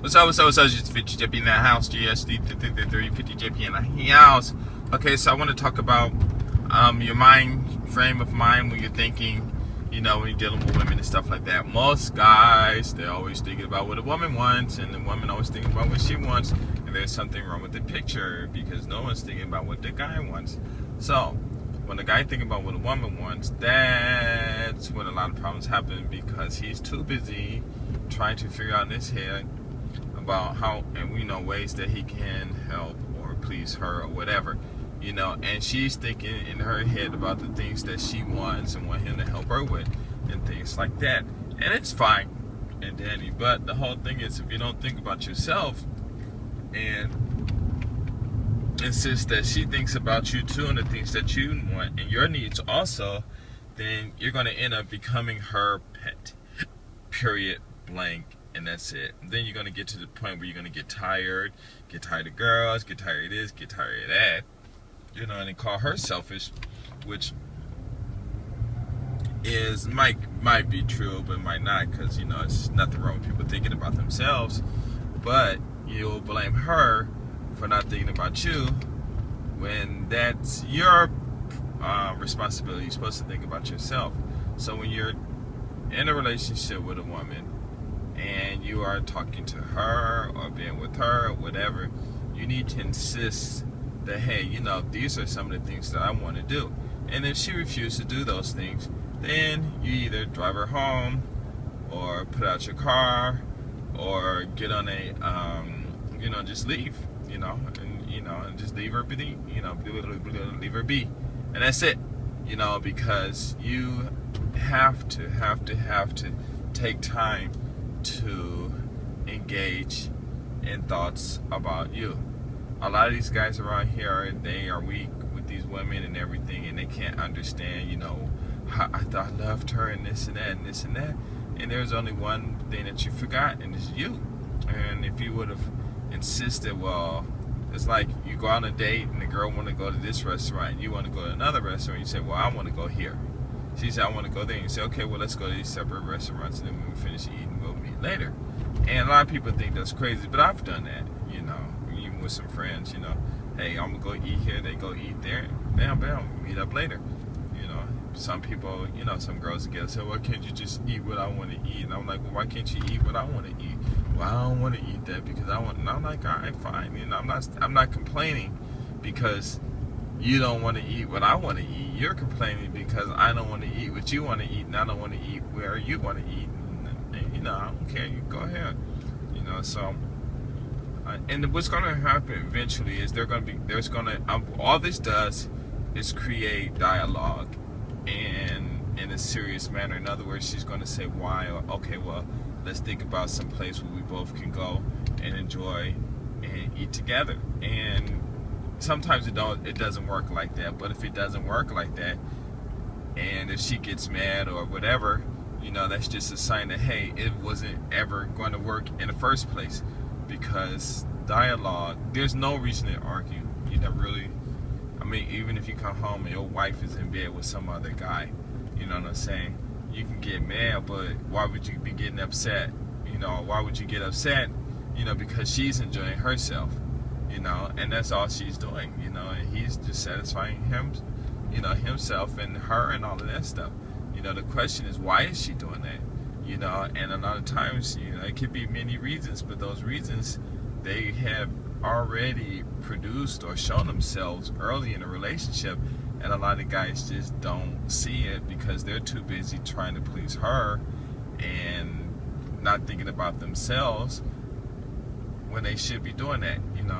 What's up? It's 50 JP in the house. GSD 350 JP in the house. Okay, so I want to talk about your mind frame of mind when you're thinking, when you're dealing with women and stuff like that. Most guys, they're always thinking about what a woman wants, and the woman always thinking about what she wants. And there's something wrong with the picture because no one's thinking about what the guy wants. So when the guy thinking about what a woman wants, that's when a lot of problems happen because he's too busy trying to figure out in his head about how, and we know ways that he can help or please her or whatever, and she's thinking in her head about the things that she wants and want him to help her with and things like that. And it's fine and dandy, but the whole thing is if you don't think about yourself and insist that she thinks about you too and the things that you want and your needs also, then you're going to end up becoming her pet, period, blank. And that's it. Then you're going to get to the point where you're going to get tired of girls, get tired of this, get tired of that, and they call her selfish, which is might be true, but might not, because it's nothing wrong with people thinking about themselves, but you'll blame her for not thinking about you when that's your responsibility. You're supposed to think about yourself. So when you're in a relationship with a woman and you are talking to her or being with her or whatever, you need to insist that, hey, these are some of the things that I want to do. And if she refuses to do those things, then you either drive her home or put out your car or get on a, just leave, and just leave her be, leave her be. And that's it, because you have to take time to engage in thoughts about you. A lot of these guys around here, they are weak with these women and everything, and they can't understand, how I thought I loved her and this and that and this and that. And there's only one thing that you forgot, and it's you. And if you would have insisted, well, it's like you go on a date and the girl want to go to this restaurant and you want to go to another restaurant. You say, well, I want to go here. She said, I want to go there. And you say, okay, well, let's go to these separate restaurants, and then when we finish eating, we'll meet later. And a lot of people think that's crazy, but I've done that, even with some friends, hey, I'm going to go eat here, they go eat there, and bam, bam, meet up later. Some people, some girls together say, why can't you just eat what I want to eat? And I'm like, well, why can't you eat what I want to eat? Well, I don't want to eat that because I want, and I'm like, all right, fine. I'm not complaining because you don't want to eat what I want to eat. You're complaining because I don't want to eat what you want to eat, and I don't want to eat where you want to eat. And I don't care. You go ahead. So, and what's going to happen eventually is all this does is create dialogue, and in a serious manner. In other words, she's going to say why, or okay, well, let's think about some place where we both can go and enjoy and eat together. And sometimes it doesn't work like that, but if it doesn't work like that, and if she gets mad or whatever, that's just a sign that, hey, it wasn't ever going to work in the first place, because dialogue, there's no reason to argue. Really, even if you come home and your wife is in bed with some other guy, you know what I'm saying? You can get mad, but why would you be getting upset? Why would you get upset? Because she's enjoying herself. And that's all she's doing, and he's just satisfying him, himself and her and all of that stuff. The question is, why is she doing that? And a lot of times, it could be many reasons, but those reasons, they have already produced or shown themselves early in a relationship, and a lot of guys just don't see it because they're too busy trying to please her and not thinking about themselves when they should be doing that.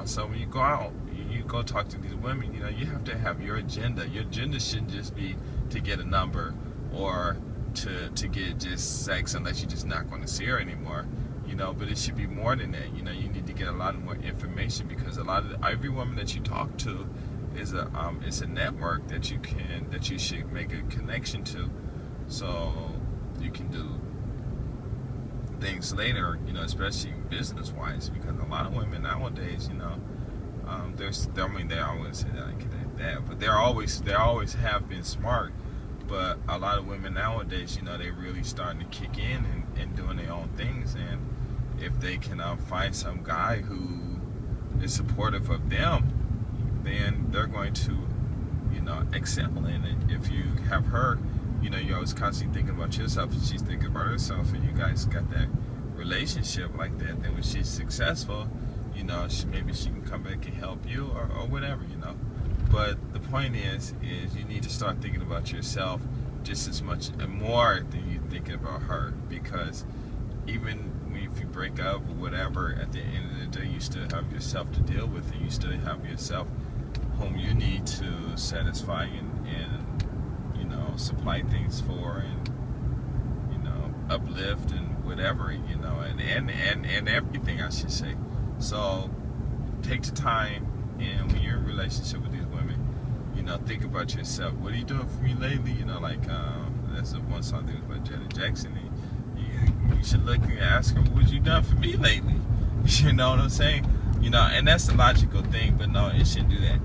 So when you go out, you go talk to these women, you have to have your agenda. Your agenda shouldn't just be to get a number or to get just sex, unless you're just not going to see her anymore. But it should be more than that. You need to get a lot more information, because every woman that you talk to is a network that you should make a connection to, so you can do things later, especially business-wise, because a lot of women nowadays, they always say that like that, but they always have been smart. But a lot of women nowadays, they really starting to kick in and doing their own things, and if they can find some guy who is supportive of them, then they're going to, excel in it. If you have her, you're always constantly thinking about yourself and she's thinking about herself, and you guys got that relationship like that, then when she's successful, maybe she can come back and help you or whatever, But the point is you need to start thinking about yourself just as much and more than you're thinking about her, because even if you break up or whatever, at the end of the day, you still have yourself to deal with, and you still have yourself whom you need to satisfy and supply things for, and uplift and whatever, and everything, I should say. So take the time, and when you're in a relationship with these women, think about yourself. What are you doing for me lately? That's the one song that was by Janet Jackson. You should look and ask her, what you done for me lately? You know what I'm saying? And that's the logical thing, but no, it shouldn't do that.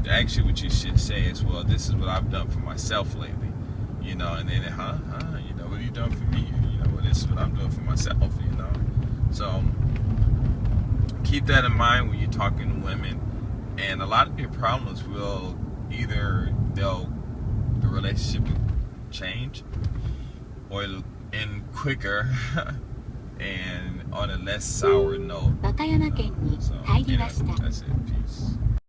Actually, what you should say is, well, this is what I've done for myself lately. And then, what are you doing for me? Well, this is what I'm doing for myself, So keep that in mind when you're talking to women. And a lot of your problems will either the relationship will change, or it'll end quicker and on a less sour note. So, that's it. Peace.